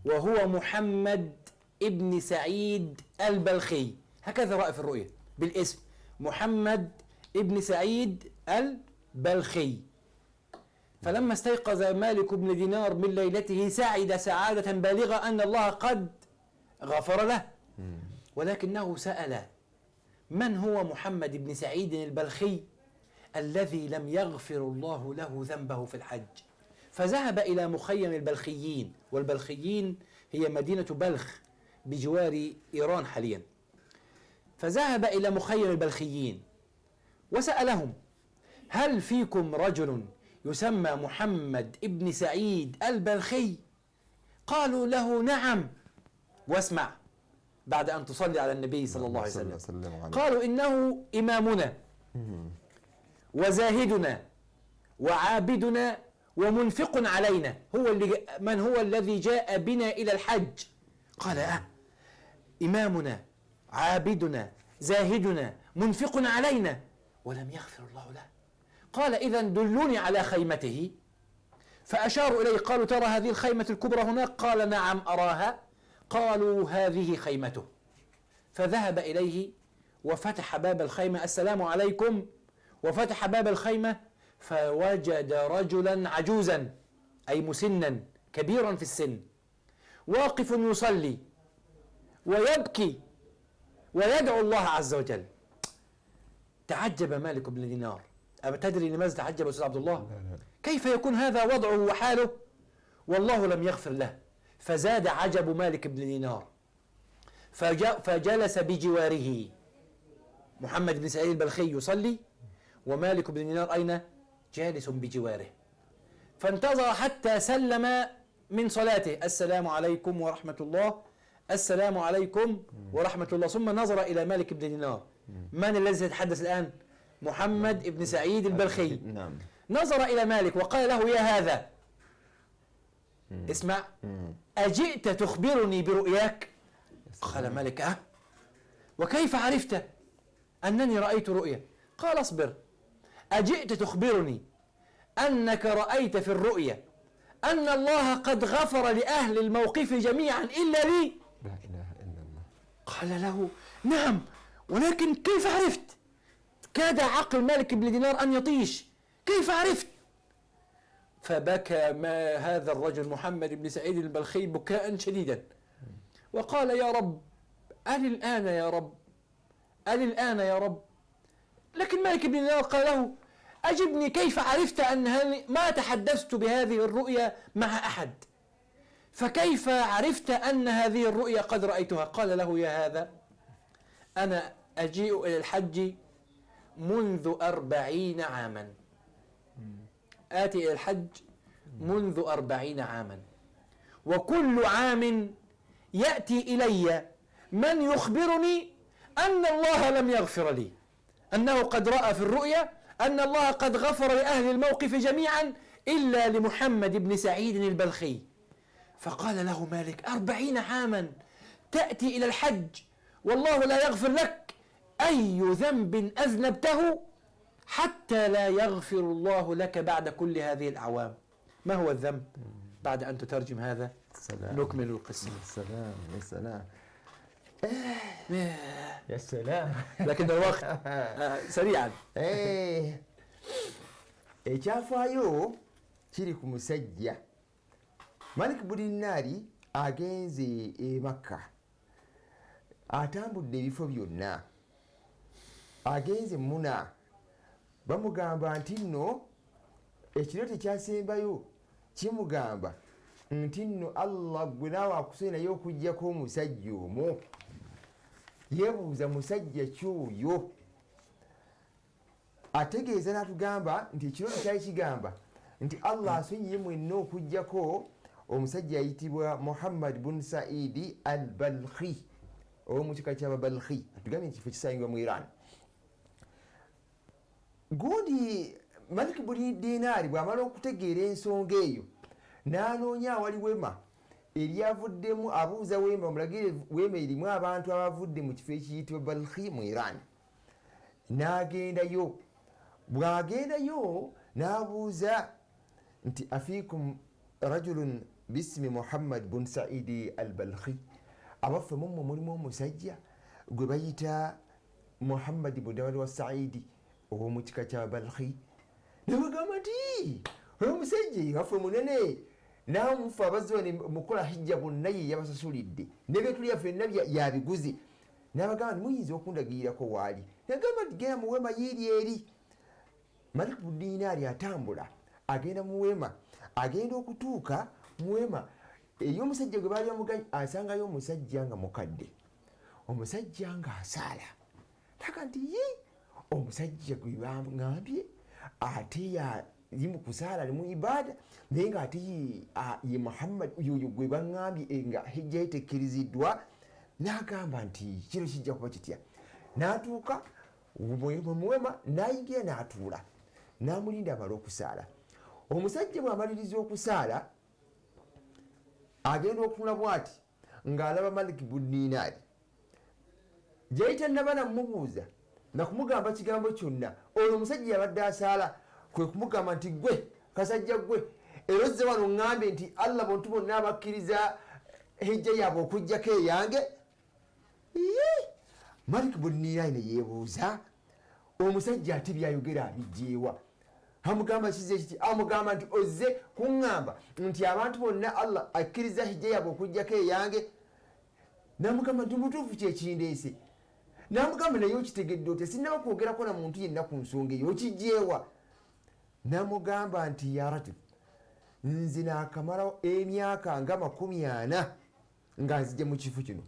وهو محمد ابن سعيد البلخي. هكذا رأى في الرؤية بالاسم محمد ابن سعيد البلخي. فلما استيقظ مالك بن دينار من ليلته سعد سعادة بالغة أن الله قد غفر له، ولكنه سأل من هو محمد بن سعيد البلخي الذي لم يغفر الله له ذنبه في الحج. فذهب إلى مخيم البلخيين، والبلخيين هي مدينة بلخ بجوار إيران حاليا. فذهب إلى مخيم البلخيين وسألهم هل فيكم رجل يسمى محمد ابن سعيد البلخي؟ قالوا له نعم. واسمع بعد أن تصلي على النبي صلى الله عليه وسلم. قالوا إنه إمامنا وزاهدنا وعابدنا ومنفق علينا، من هو الذي جاء بنا إلى الحج؟ قال إمامنا عابدنا زاهدنا منفق علينا ولم يغفر الله له. قال إذن دلوني على خيمته. فأشاروا إليه قالوا ترى هذه الخيمة الكبرى هناك؟ قال نعم أراها. قالوا هذه خيمته. فذهب إليه وفتح باب الخيمة، السلام عليكم، وفتح باب الخيمة فوجد رجلا عجوزا أي مسنا كبيرا في السن واقف يصلي ويبكي ويدعو الله عز وجل. تعجب مالك بن دينار. أما تدري لماذا تعجب أستاذ عبد الله؟ كيف يكون هذا وضعه وحاله والله لم يغفر له؟ فزاد عجب مالك بن دينار، فجلس بجواره محمد بن سعيد البلخي يصلي ومالك بن دينار أين؟ جالس بجواره. فانتظر حتى سلم من صلاته، السلام عليكم ورحمة الله، السلام عليكم ورحمة الله. ثم نظر إلى مالك بن دينار. من الذي سيتحدث الآن؟ محمد بن سعيد البلخي. نظر إلى مالك وقال له يا هذا اسمع، أجئت تخبرني برؤياك؟ قال مالك وكيف عرفت أنني رأيت رؤيا؟ قال اصبر، أجئت تخبرني أنك رأيت في الرؤيا أن الله قد غفر لأهل الموقف جميعا إلا لي؟ لا إله إلا الله. قال له نعم، ولكن كيف عرفت؟ كاد عقل مالك بن دينار أن يطيش، كيف عرفت؟ فبكى هذا الرجل محمد بن سعيد البلخي بكاء شديدا وقال يا رب أل الآن يا رب، أل الآن يا رب. لكن مالك بن دينار قال له أجبني، كيف عرفت أن ما تحدثت بهذه الرؤيا مع أحد، فكيف عرفت أن هذه الرؤيا قد رأيتها؟ قال له يا هذا أنا أجيء إلى الحج منذ 40 عاما، آتي إلى الحج منذ 40 عاما، وكل عام يأتي إلي من يخبرني أن الله لم يغفر لي، أنه قد رأى في الرؤيا أن الله قد غفر لأهل الموقف جميعا إلا لمحمد بن سعيد البلخي. فقال له مالك: 40 عاما تأتي إلى الحج والله لا يغفر لك، أي ذنب أذنبته حتى لا يغفر الله لك بعد كل هذه الأعوام؟ ما هو الذنب؟ بعد أن تترجم هذا نكمل القصة. السلام يا سلام يا سلام. لكن الوقت سريعا. ekyafaayo kiri ku musajja Malik Budinaari agenze e Makka, atambudde ebifo byonna, agenze Muna, bamugamba nti nno ekiro tekyasembayo kimugamba nti nno Allah gwe naawe akusooye naye okuggyako omusajja omwo. Yeebuuza musajja kyoyo, ategeeza n'atugamba nti ekiro kyali kigamba nti Allah asonyiye mwenna okuggyako omusajja ayitibwa Muhammad bun Saidi al-Balkhi ow'omu kika ky'Ababalkhi, atugambye nti kifo kisangibwa mu Iran. Gundi Malik Budinaari bw'amala okutegeera ensonga eyo n'anoonya awali wema eryavuddemu, abuuza wema, omulagire wema erimu abantu abavudde mu kifo ekiyitibwa Balkhi mu Iran. N'agendayo, bw'agendayo n'abuuza nti afiikum rajulun bismi Muhammad bun Saidi al-Balkhi, abaffe mumwe mulimu omusajja gwe bayita Muhammad bun wa Saidi ow'omu kika kya Balkhi? Ne bagamba nti oyo omusajja waffe munene, naawe mufe abazze mukola hijja bonna ye yabasasulidde, n'ebintu byaffe byonna yabiguze. N'abagamba nti muyinza okundagirirako waali. Nagamba nti genda mu weema yiiri eri. Malik Budinaari atambula agenda mu weema, agenda okutuuka mu weema ey'omusajja gwe baali bamuganye, asangayo omusajja nga mukadde, omusajja ng'asaala. Taka nti ye omusajja gwe baŋŋambye ate yali mu kusaala ali mu ibaada, naye ng'ate ye Muhammad yoyo gwe baŋŋambye nga hijja ye tekkiriziddwa. N'agamba nti kino kijja kuba kitya. N'atuuka mu weema n'ayingira n'atuula, n'amulinda amale okusaala. Omusajja bw'amaliriza okusaala agenda okunula bw'ati ng'alaba Malik Budinaari. Gyali tannaba namubuuza na kumugamba kigambo kyonna, oyo omusajja yabadde asaala kwe kumugamba nti gwe kasajja gwe era ozze wano ŋŋambye nti Allah bontu bonna abakkiriza hijja yaabwe okuggyako eyange. Malik Budinaari ne yeebuuza, omusajja ate byayogera abijjeewa? Amugamba kize kiti? Amugamba nti ozze kuŋŋamba nti abantu bonna Allah akkiriza hijja yaabwe okuggyako eyange. N'amugamba nti mutuufu kyekindeese. N'amugamba naye okitegedde otya? Sinnaba kwogerako na muntu yenna ku nsonga eyo, okigyewa? N'amugamba nti ya Ratib, nze naakamalawo emyaka nga 40 nga nzija mu kifo kino,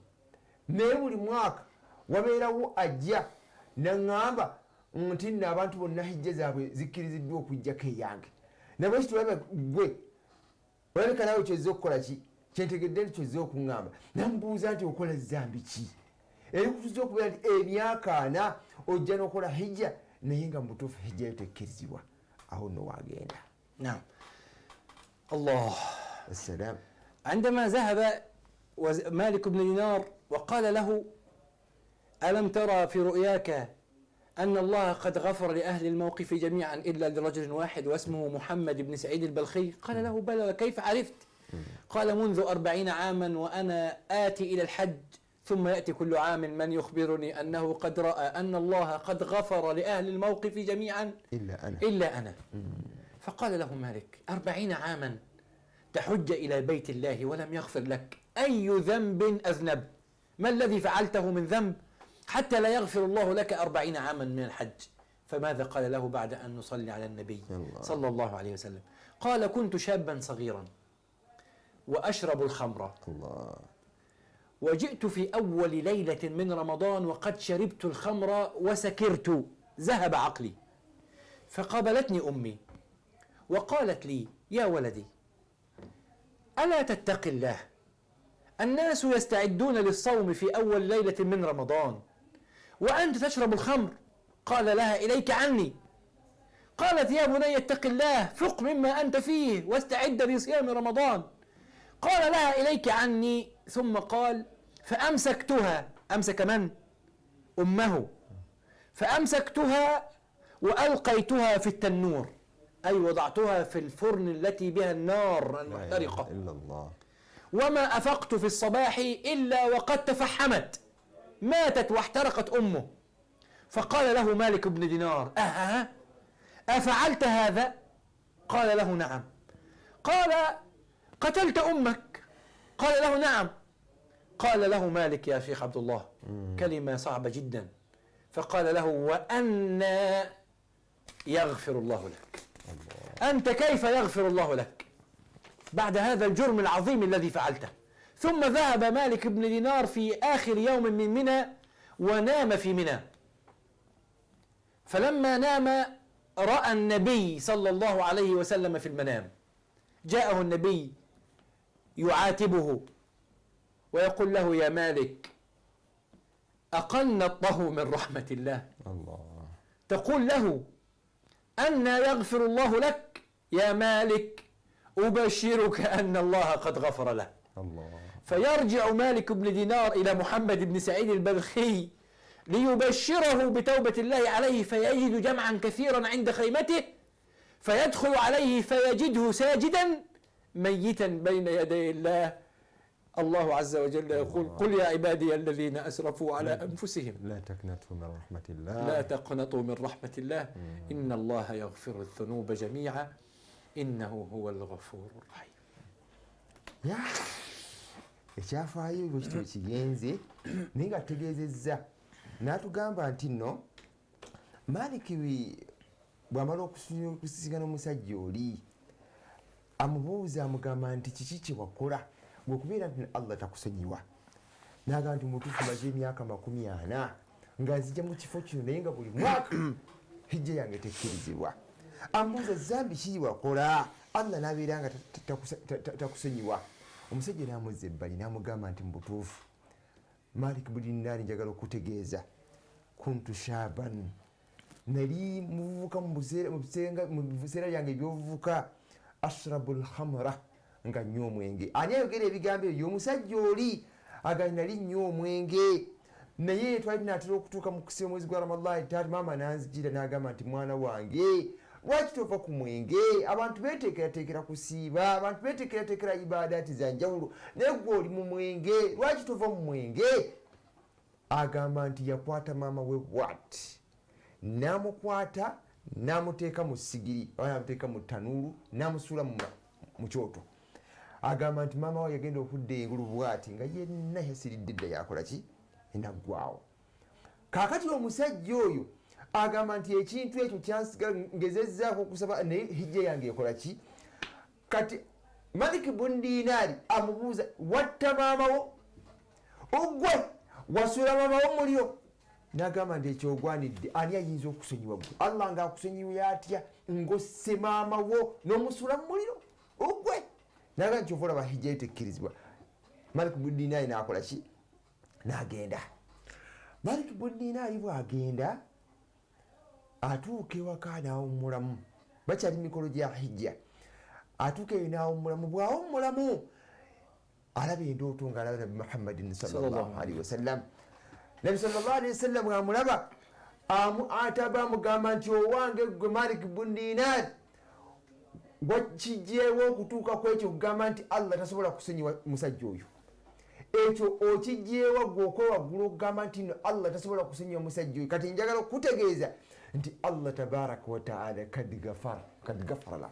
naye buli mwaka wabeerawo ajja naŋŋamba nti nno abantu bonna hijja zaabwe zikkiriziddwa okuggyako eyange. Nabwe kitulabe gwe olabika naawe kyozza okukola ki? Kyentegedde nti kyozza okuŋŋamba. Namubuuza nti okola zambi ki erikutuza okubeera nti emyaka 4 ojja n'okola hijja naye nga mu butuufu hijja yo tekkirizibwa? Aho nno wagenda. نعم. الله. السلام. عندما ذهب مالك بن دينار وقال له: ألم ترى في رؤياك أن الله قد غفر لأهل الموقف جميعا إلا لرجل واحد واسمه محمد بن سعيد البلخي؟ قال له: بلى، كيف عرفت؟ قال: منذ 40 عاما وأنا آتي إلى الحج، ثم يأتي كل عام من يخبرني أنه قد رأى أن الله قد غفر لأهل الموقف جميعا إلا أنا. فقال له مالك: 40 عاما تحج إلى بيت الله ولم يغفر لك، أي ذنب أذنب؟ ما الذي فعلته من ذنب حتى لا يغفر الله لك 40 عاما من الحج؟ فماذا قال له بعد أن نصلي على النبي صلى الله عليه وسلم؟ قال: كنت شابا صغيرا وأشرب الخمر، وجئت في أول ليلة من رمضان وقد شربت الخمر وسكرت، ذهب عقلي. فقابلتني أمي وقالت لي: يا ولدي، ألا تتقي الله؟ الناس يستعدون للصوم في أول ليلة من رمضان وأنت تشرب الخمر. قال لها: إليك عني، قالت يا بني اتق الله فق مما أنت فيه واستعد لصيام رمضان. قال لها إليك عني. ثم قال فأمسكتها. أمسك من؟ أمه. فأمسكتها وألقيتها في التنور، أي وضعتها في الفرن التي بها النار المحترقة. إلا الله. وما أفقت في الصباح إلا وقد تفحمت، ماتت واحترقت أمه. فقال له مالك بن دينار أفعلت هذا؟ قال له نعم. قال قتلت أمك؟ قال له نعم. قال له مالك يا شيخ عبد الله كلمة صعبة جدا، فقال له وأنى يغفر الله لك؟ أنت كيف يغفر الله لك بعد هذا الجرم العظيم الذي فعلته؟ ثم ذهب مالك بن دينار في آخر يوم من منى ونام في منى. فلما نام رأى النبي صلى الله عليه وسلم في المنام، جاءه النبي يعاتبه ويقول له يا مالك أقنطه من رحمة الله؟ الله. تقول له أن يغفر الله لك؟ يا مالك أبشرك أن الله قد غفر له. الله. فيرجع مالك بن دينار إلى محمد بن سعيد البلخي ليبشره بتوبة الله عليه، فيجد جمعا كثيرا عند خيمته، فيدخل عليه فيجده ساجدا ميتا بين يدي الله. الله عز وجل يقول قل يا عبادي الذين أسرفوا على أنفسهم لا تقنطوا من رحمة الله. لا تقنطوا من رحمة الله إن الله يغفر الذنوب جميعا إنه هو الغفور الرحيم. ekyafaayo bwe kityo kigenze naye nga tutegeezezza n'atugamba nti nno Maliki bw'amala okusisinkana omusajja oli amubuuza amugamba nti kiki kye wakola bw'okubeera nti Allah takusonyiwa, n'agamba nti mutuufu maze emyaka 40 nga nzija mu kifo kino naye nga buli mwaka hijja yange tekkirizibwa. Amubuuza zambi ki wakola Allah n'abeera nga takusonyiwa. Omusajja n'amuzza ebbali n'amugamba nti mubutuufu Malik buli nnaali njagala okutegeeza kuntu shaban, nali muvubuka mu biseera byange ebyobuvubuka ashrabu lhamra, nga nnywa omwenge. Ani ayogera ebigambo ebyo? Omusajja oli agani nali nnywa omwenge, naye twali tunaatera okutuuka mu kusiba omwezi gwa Ramadani, taata maama n'anzijira n'agamba nti mwana wange lwaki tova ku mwenge? Abantu beteekerateekera kusiiba, abantu beteekerateekera ibaadaati za njawulo, naye gwe oli mu mwenge, lwaki tova mu mwenge? Agamba nti yakwata maama we bw'ati, n'amukwata n'amuteeka mu sigiri, n'amuteeka mu tanuulu, n'amusuula mu kyoto. Agamba nti maama we yagenda okudda engulu bw'ati nga yenna yasiridde dda yakola ki? Enaggwaawo. Kaakati omusajja oyo agamba nti ekintu ekyo kyansiga ngezezzaako okusaba naye hijja yange ekola ki? Kati Malik bun Dinaari amubuuza watta maama wo? Ogwe wasuula maama wo muliro? N'agamba nti ekyogwanidde, ani ayinza okusonyiwa gwe? Allah ng'akusonyiwe atya ng'osse maama wo n'omusuula mu muliro? Ogwe n'agamba nti ovalaba hijja tekkirizibwa. Malik bun Dinaari n'akola ki? N'agenda. Malik bun Dinaari bw'agenda atuuka ewaka n'awummulamu, bakyali mikolo gya hijja. Atuuka eyo n'awummulamu, bw'awummulamu alaba endooto ng'alaba Nabi Muhammadin sallallahu alaihi wasallam. Nabi sallallahu alaihi wasallam bw'amulaba ataba amugamba nti owange gwe Malik bun Dinaari wakijjeewo okutuuka ku ekyo kugamba nti Allah tasobola kusonyiwa musajja oyo. Ekyo okijjeewa gwe okwewaggula okugamba nti Allah tasobola kusonyiwa musajja oyo. Kati njagala okutegeeza nti Allah tabaraka wa taala kad gafara la,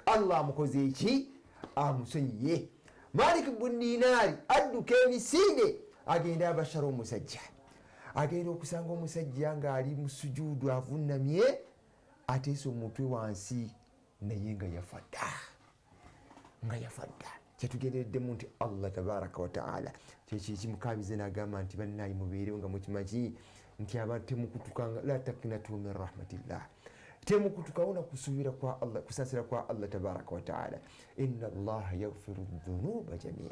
Allah amukoze eki? Amusonyiye. Malik bun Dinaari adduka emisinde agenda abashara omusajja, agenda okusanga omusajja ng'ali mu sujuudu avunnamye ateese omutwe wansi naye nga yafadda, nga yafadda. Kyatugendereddemu nti Allah tabaraka wa taala kyekimukabize n'agamba nti bannaayi mubeerewo nga mukimanyi nti abantu temukutukanga, la takinatu min rahmatillah, temukutukawo na kusuubira kwa Allah, kusaasira kwa Allah tabaraka wa taala. Inna allaha yaghfiru dhunuba jamia,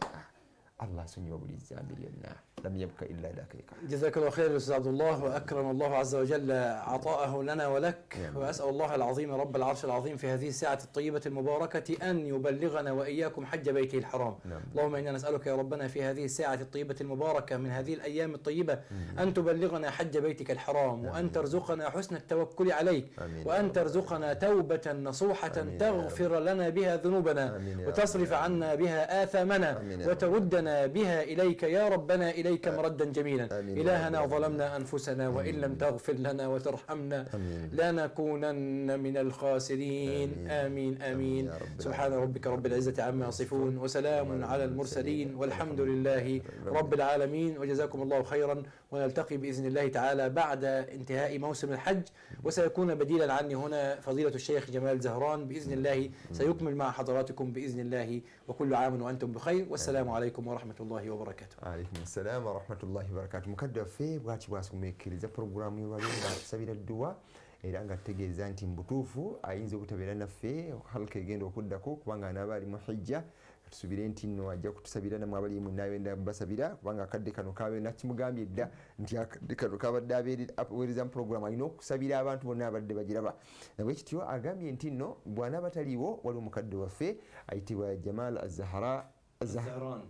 Allah asonyiwa buli zambi lyonna lam yabka illa daqiqa. جزاك الله خير أستاذ عبد الله، وأكرم الله عز وجل عطاءه لنا ولك. وأسأل الله العظيم رب العرش العظيم في هذه الساعة الطيبة المباركة أن يبلغنا وإياكم حج بيته الحرام. اللهم إنا نسألك يا ربنا في هذه الساعة الطيبة المباركة من هذه الأيام الطيبة أن تبلغنا حج بيتك الحرام، وأن ترزقنا حسن التوكل عليك، وأن ترزقنا توبة نصوحة تغفر لنا بها ذنوبنا، وتصرف عنا بها آثامنا، وتردنا بها إليك يا ربنا إليك مردا جميلا. إلهنا ظلمنا أنفسنا وإن لم تغفر لنا وترحمنا لنكونن من الخاسرين. آمين آمين. سبحان ربك رب العزة عما يصفون، وسلام على المرسلين، والحمد لله رب العالمين. وجزاكم الله خيرا، ونلتقي بإذن الله تعالى بعد انتهاء موسم الحج، وسيكون بديلا عني هنا فضيلة الشيخ جمال زهران بإذن الله، سيكمل مع حضراتكم بإذن الله. وكل عام وأنتم بخير، والسلام عليكم ورحمة الله وبركاته. عليكم السلام ورحمة الله وبركاته. مكدف في bwachi bwasumekiriza programu y'olwaliro tusabira dduwa era nga tegeeza nti mbutuufu ayinza okutabeera naffe halka egenda okuddako kubanga anaaba ali mu hijja. Tusubire nti nno ajja kutusabira namwe abali mu nabenda basabira kubanga akadde kano kabe nakimugambye dda nti akadde kano kabadde aweereza mu programu alina okusabira abantu bonna abadde bagiraba. Nabwe kityo agambye nti nno bwana bataliwo wali omukadde waffe ayitibwa Jamal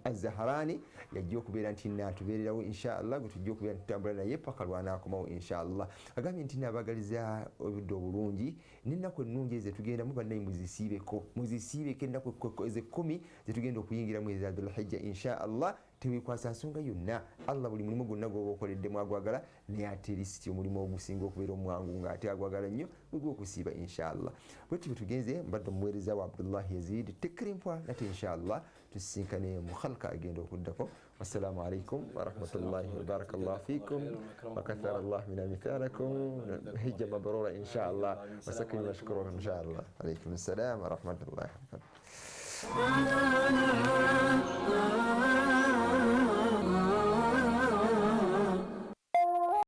Az-Zahrani yajja okubeera nti natubeererawo inshallah gwe tujja okubeera tutambula naye paka lwanaakomawo inshallah. Agambye nti nabagaliza obudde obulungi n'ennaku ennungi ezetugenda bannaye muzisiibeko ennaku eze-10 zetugenda okuyingiramu eza Dhul-Hijja inshallah. Teweekwasa nsonga yonna. Allah buli mulimu gwonna gw'oba okoleddemu agwagala, naye ate lisiti omulimu ogusinga okubeera omwangu ng'ate agwagala nnyo gw'okusiiba inshallah. Bwetyo tugenze mbadde omuweereza wa Abdullah Yazid Tekrimpwa nate inshallah tusisinkane mu khalqa agenda okuddako. Wassalamu alaikum warahmatullahi wabarakallahu fikum wakathara Allah min amithalakum. Hijja mabrura inshallah wasakin mashkurun inshallah. Alaikum assalam warahmatullahi wabarakatuh.